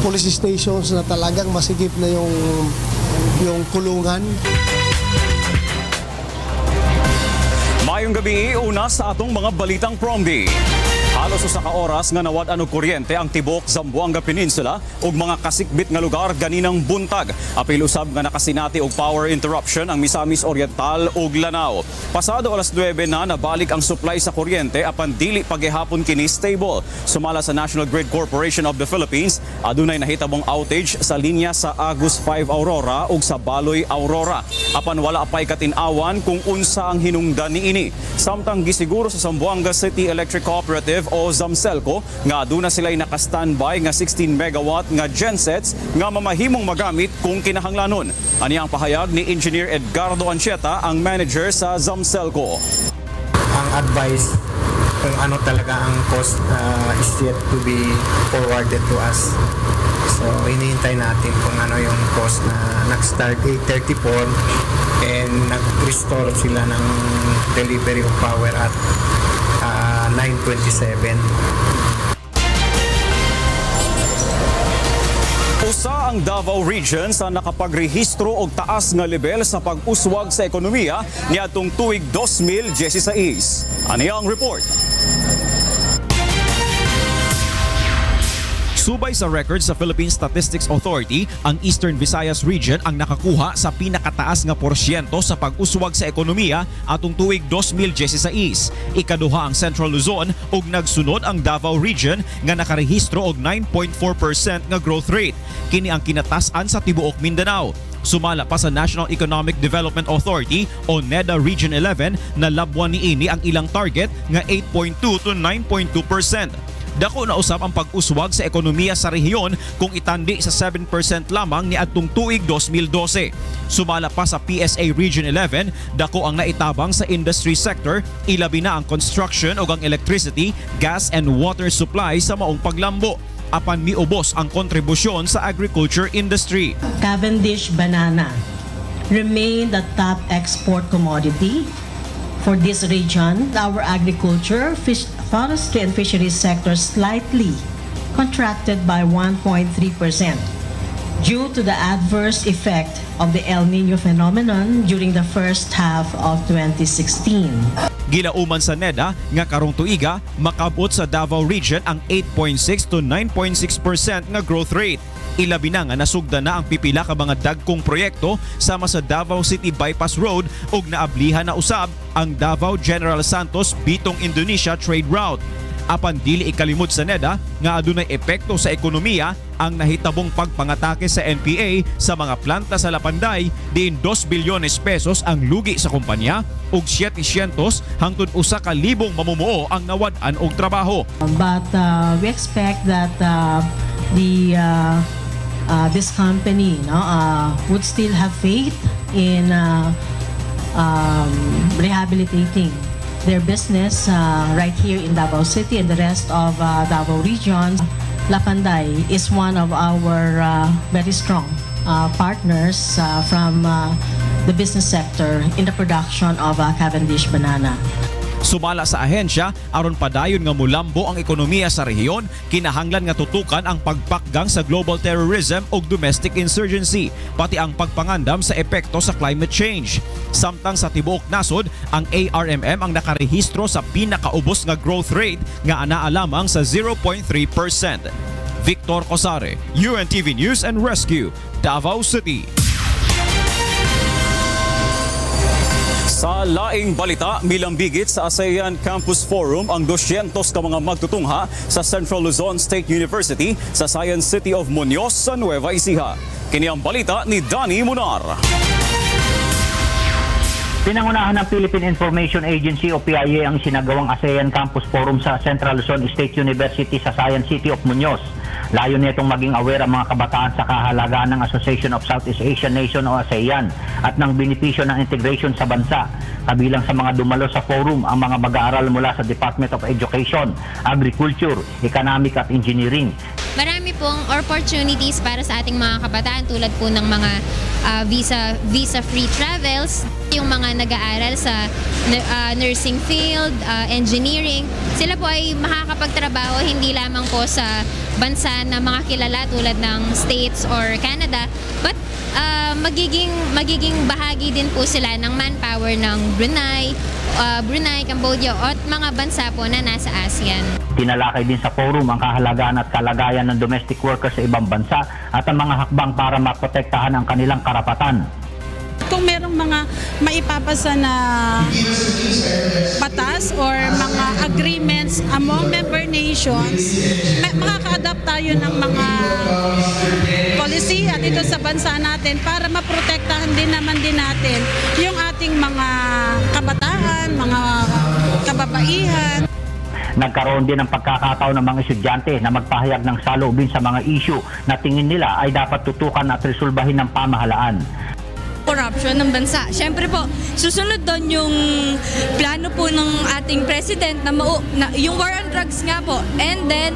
police stations na talagang masigip na yung kulungan. Mayong gabi, una sa atong mga balitang Promdi. Halos usa ka oras nga nawad-an og kuryente ang tibok Zamboanga Peninsula ug mga kasikbit nga lugar ganinang buntag. Apil usab nga nakasinati og power interruption ang Misamis Oriental ug Lanao. Pasado alas 9 na nabalik ang supply sa kuryente apan dili pagihapon kini stable. Sumala sa National Grid Corporation of the Philippines, adunay nahitabong outage sa linya sa Agus 5 Aurora ug sa Baloy Aurora. Apan wala pay katin-awan kung unsa ang hinungdan niini. Samtang gisiguro sa Zamboanga City Electric Cooperative o Zamselco nga aduna sila'y naka-standby nga 16 megawatt nga gensets nga mamahimong magamit kung kinahanglanon. Ani ang pahayag ni Engineer Edgardo Anchieta, ang manager sa Zamselco. Ang advice kung ano talaga ang cost is yet to be forwarded to us. So hinihintay natin kung ano yung cost na nag-start 8:34 and nag-restore sila ng delivery of power at 9:27. Usa ang Davao Region sa nakapagrehistro og taas nga level sa pag-uswag sa ekonomiya niadtong tuig 2016. Ani ang report. Subay sa record sa Philippine Statistics Authority, ang Eastern Visayas Region ang nakakuha sa pinakataas nga porsyento sa pag-uswag sa ekonomiya atong tuig 2016. Ikaduha ang Central Luzon ug nagsunod ang Davao Region nga nakarehistro og 9.4% nga growth rate. Kini ang kinatasan sa tibuok Mindanao. Sumala pa sa National Economic Development Authority o NEDA Region 11 na labwan niini ang ilang target nga 8.2 to 9.2%. Dako na usab ang pag-uswag sa ekonomiya sa rehiyon kung itandi sa 7% lamang ni adtong tuig 2012. Sumala pa sa PSA Region 11, dako ang naitabang sa industry sector, ilabi na ang construction o ang electricity, gas and water supply sa maong paglambo. Apan miubos ang kontribusyon sa agriculture industry. Cavendish banana remain the top export commodity for this region. Our agriculture, forestry and fisheries sector slightly contracted by 1.3% due to the adverse effect of the El Nino phenomenon during the first half of 2016. Gilauman sa NEDA nga karong tuiga makabot sa Davao Region ang 8.6 to 9.6% nga growth rate. Ilabi na nga nasugda na ang pipila ka mga dagkong proyekto sama sa Davao City Bypass Road ug naablihan na usab ang Davao General Santos Bitong Indonesia Trade Route. Apan dili ikalimot sa NEDA nga adunay epekto sa ekonomiya ang nahitabong pagpangatake sa NPA sa mga planta sa Lapanday diin 2 bilyones pesos ang lugi sa kumpanya ug 700 hangtod 1,000 mamumuo ang nawad-an og trabaho. But we expect that this company would still have faith in rehabilitating their business right here in Davao City and the rest of Davao region. Lapanday is one of our very strong partners from the business sector in the production of Cavendish banana. Sumala sa ahensya aron padayon nga mulambo ang ekonomiya sa rehiyon, kinahanglan nga tutukan ang pagpakgang sa global terrorism ug domestic insurgency, pati ang pagpangandam sa epekto sa climate change. Samtang sa tibuok nasod, ang ARMM ang nakarehistro sa pinakaubos nga growth rate nga anaa lamang sa 0.3%. Victor Cosare, UNTV News and Rescue, Davao City. Sa laing balita, milambigit sa ASEAN Campus Forum ang 200 ka mga magtutungha sa Central Luzon State University sa Science City of Muñoz sa Nueva Ecija. Kini ang balita ni Danny Munar. Pinangunahan ng Philippine Information Agency o PIA ang sinagawang ASEAN Campus Forum sa Central Luzon State University sa Science City of Muñoz. Layo nitong maging aware ang mga kabataan sa kahalagaan ng Association of Southeast Asian Nation o ASEAN at ng benepisyo ng integration sa bansa. Kabilang sa mga dumalo sa forum ang mga mag-aaral mula sa Department of Education, Agriculture, Economic at Engineering. Marami pong opportunities para sa ating mga kabataan tulad po ng mga visa-free travels, yung mga nag-aaral sa nursing field, engineering. Sila po ay makakapagtrabaho hindi lamang po sa bansa na mga kilala tulad ng States or Canada, but magiging bahagi din po sila ng manpower ng Brunei, Cambodia at mga bansa po na nasa ASEAN. Tinalakay din sa forum ang kahalagaan at kalagayan ng domestic workers sa ibang bansa at ang mga hakbang para maprotektahan ang kanilang karapatan. Kung merong mga maipapasa na batas or mga agreements among member nations, makaka-adapt tayo ng mga policy at ito sa bansa natin para maprotektahan din naman din natin yung ating mga kabataan, mga kababaihan. Nagkaroon din ng pagkakataon ng mga estudyante na magpahayag ng saloobin sa mga issue na tingin nila ay dapat tutukan at resolbahin ng pamahalaan. Corruption ng bansa. Siyempre po, susunod doon yung plano po ng ating president na yung war on drugs nga po. And then,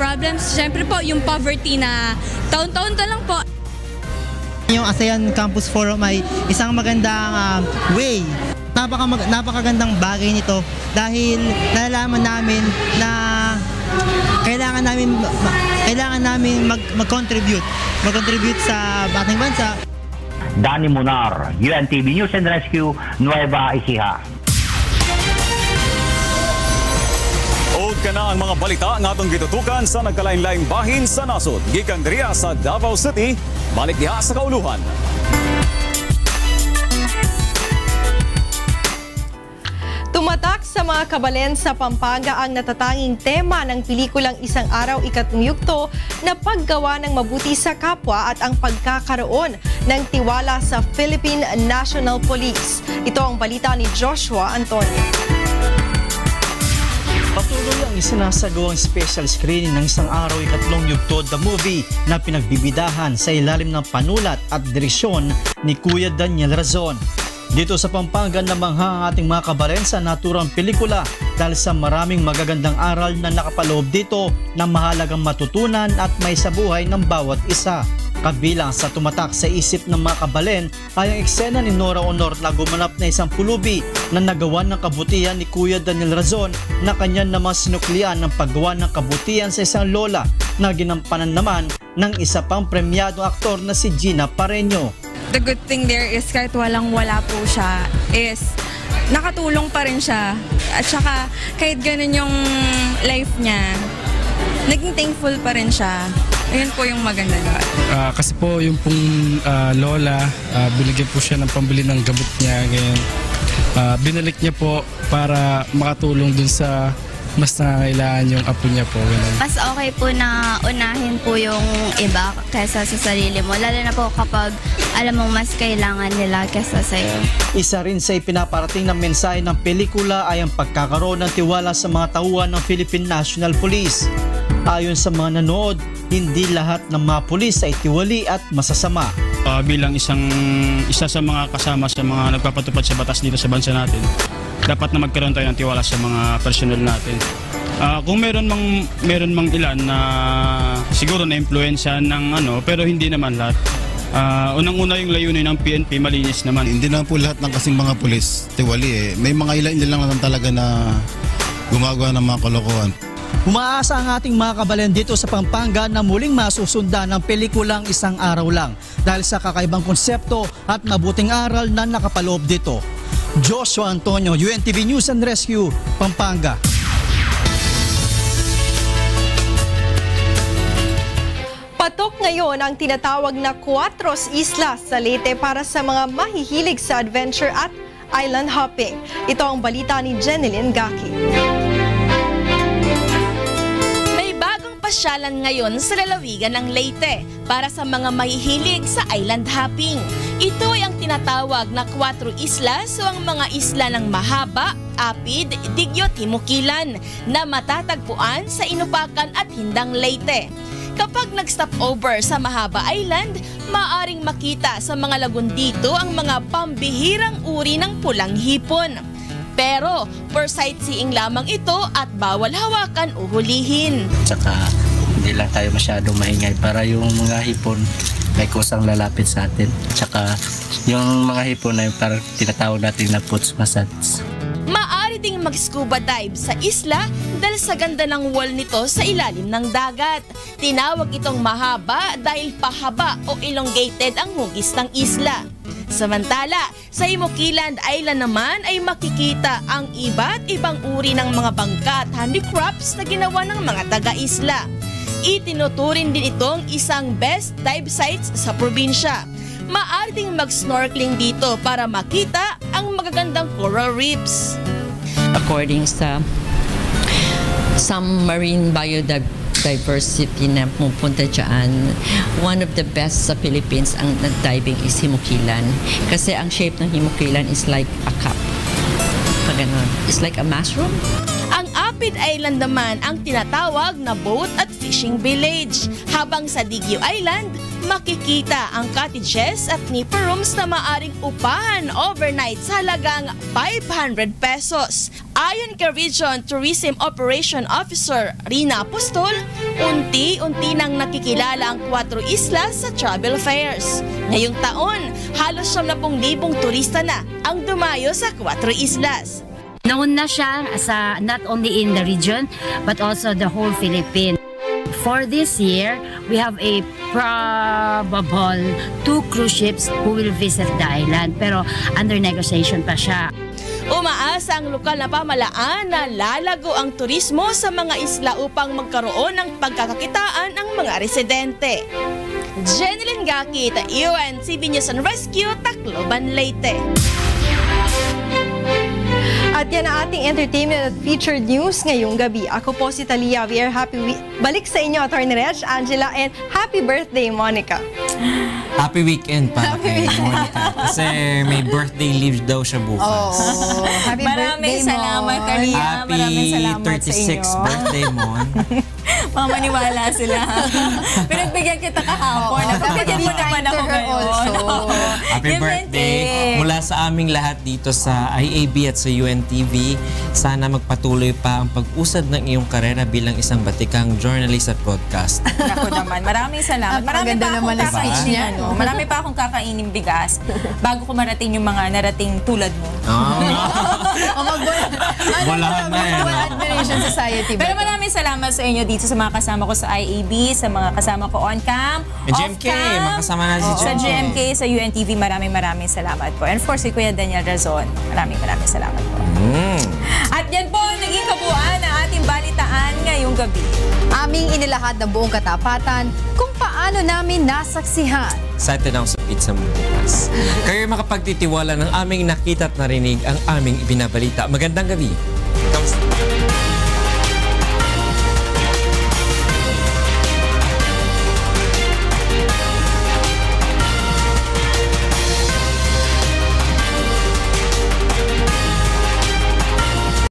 problems, siyempre po, yung poverty na taon-taon na lang po. Yung ASEAN Campus Forum ay isang magandang way. Napakagandang bagay nito dahil nalalaman namin na kailangan namin mag-contribute sa ating bansa. Danny Munar, UNTV News and Rescue, Nueva Ecija. Og kana ang mga balita nga atong gitutukan sa nagkalain-laing bahin sa nasod. Gikan diriya sa Davao City, balik diha sa kauluhan. Tumatak sa mga kabalen sa Pampanga ang natatanging tema ng pelikulang Isang Araw Ikatlong Yugto na paggawa ng mabuti sa kapwa at ang pagkakaroon ng tiwala sa Philippine National Police. Ito ang balita ni Joshua Antonio. Patuloy ang isinasagawang special screening ng Isang Araw Ikatlong Yugto the movie na pinagbibidahan sa ilalim ng panulat at direksyon ni Kuya Daniel Razon. Dito sa Pampanga namang ang ating mga kabalen sa naturang pelikula dahil sa maraming magagandang aral na nakapaloob dito na mahalagang matutunan at may sa buhay ng bawat isa. Kabilang sa tumatak sa isip ng mga kabalen ay ang eksena ni Nora Honor na gumanap na isang pulubi na nagawa ng kabutihan ni Kuya Daniel Razon na kanya namang sinuklian ng paggawa ng kabutihan sa isang lola na ginampanan naman ng isa pang premyadong aktor na si Gina Pareño. The good thing there is kahit walang-wala po siya is nakatulong pa rin siya. At saka kahit ganun yung life niya, naging thankful pa rin siya. Ayun po yung maganda doon. Kasi po yung pong lola, binigyan po siya ng pambili ng gamot niya. Ganyan. Binalik niya po para makatulong dun sa mas nangangailangan yung apo niya po. Ganun. Mas okay po na unahin po yung iba kaysa sa sarili mo. Lalo na po kapag alam mong mas kailangan nila kaysa sa'yo. Isa rin sa ipinaparating na mensahe ng pelikula ay ang pagkakaroon ng tiwala sa mga tauhan ng Philippine National Police. Ayon sa mga nanood, hindi lahat ng mga pulis ay tiwali at masasama. Bilang isa sa mga kasama sa mga nagpapatupad sa batas dito sa bansa natin, dapat na magkaroon tayo ng tiwala sa mga personel natin. Kung meron mang ilan na siguro na-influensya ng pero hindi naman lahat. Unang-una yung layunin ng PNP, malinis naman. Hindi naman po lahat ng kasing mga pulis tiwali. May mga ilan lang naman talaga na gumagawa ng mga kalokohan. Umaasa ang ating mga kabalen dito sa Pampanga na muling masusundan ng pelikulang Isang Araw Lang dahil sa kakaibang konsepto at mabuting aral na nakapaloob dito. Joshua Antonio, UNTV News and Rescue, Pampanga. Patok ngayon ang tinatawag na Cuatros Islas sa Leyte para sa mga mahihilig sa adventure at island hopping. Ito ang balita ni Jeneline Gaki. Pasyalan ngayon sa lalawigan ng Leyte para sa mga mahihilig sa island hopping. Ito ay ang tinatawag na Cuatro Islas o ang mga isla ng Mahaba, Apid, Digyot, Himukilan na matatagpuan sa Inupakan at Hindang Leyte. Kapag nag-stop over sa Mahaba Island, maaring makita sa mga lagun dito ang mga pambihirang uri ng pulang hipon. Pero for sightseeing lamang ito at bawal hawakan o hulihin. Tsaka hindi lang tayo masyadong maingay para yung mga hipon may kusang lalapit sa atin. Tsaka yung mga hipon na yung parang tinatawag natin na puts massage. Maaari ding mag-scuba dive sa isla dahil sa ganda ng wall nito sa ilalim ng dagat. Tinawag itong mahaba dahil pahaba o elongated ang hugis ng isla. Samantala, sa Himukiland Island naman ay makikita ang iba't ibang uri ng mga bangka at handicrafts na ginawa ng mga taga-isla. Itinuturing din itong isang best dive sites sa probinsya. Maaari ding mag-snorkeling dito para makita ang magagandang coral reefs. According sa some marine biodiversity na pupunta dyan, one of the best sa Philippines ang diving is Himukilan. Kasi ang shape ng Himukilan is like a cup. Paganon. It's like a mushroom. Ang Apid Island naman ang tinatawag na boat at fishing village. Habang sa Digyot Island, makikita ang cottages at nipper rooms na maaring upahan overnight sa halagang 500 pesos. Ayon kay Region Tourism Operation Officer Rina Apostol, unti-unti nang nakikilala ang Cuatro Islas sa travel fairs. Ngayong taon, halos 70,000 turista na ang dumayo sa Cuatro Islas. Known na siya not only in the region but also the whole Philippines. For this year, we have a probable 2 cruise ships who will visit the island, pero under negotiation pa siya. Umaasa ang lokal na pamahalaan na lalago ang turismo sa mga isla upang magkaroon ng pagkakakitaan ang mga residente. Jeneline Gaki, UNTV News and Rescue, Tacloban, Leyte. At yan ang ating entertainment at featured news ngayong gabi. Ako po si Talia. We are happy balik sa inyo, Atty. Reg, Angela, and happy birthday, Monica. Happy weekend para kay Monica. Kasi may birthday leave daw siya bukas. Oh, happy Maraming birthday, salamat, Mon. Talia. Happy Maraming salamat 36th sa inyo. birthday, Mon. Mamaniwala sila. Pinagbigyan kita kahapon. Napabigyan mo naman ako ngayon. Happy birthday mula sa aming lahat dito sa IAB at sa UNTV. Sana magpatuloy pa ang pag-usad ng iyong karera bilang isang batikang journalist at broadcast. Ako naman. Maraming salamat. Marami pa akong kakainin. Marami pa akong kakainin bigas bago ko marating yung mga narating tulad mo. Wala na yan. Admiration Society. Pero maraming salamat sa inyo dito sa mga kasama ko sa IAB, sa mga kasama ko on cam, GMK, makasama na si sa GMK, sa UNTV, maraming salamat po. And of course, si Kuya Daniel Razon, maraming salamat po. At yan po ang naging kabuuan ng ating balitaan ngayong gabi. Aming inilahad ng buong katapatan kung paano namin nasaksihan. Excited ako sa pizza mo bukas. Kayo'y makapagtitiwala ng aming nakita at narinig ang aming ibinabalita. Magandang gabi. Kamusta?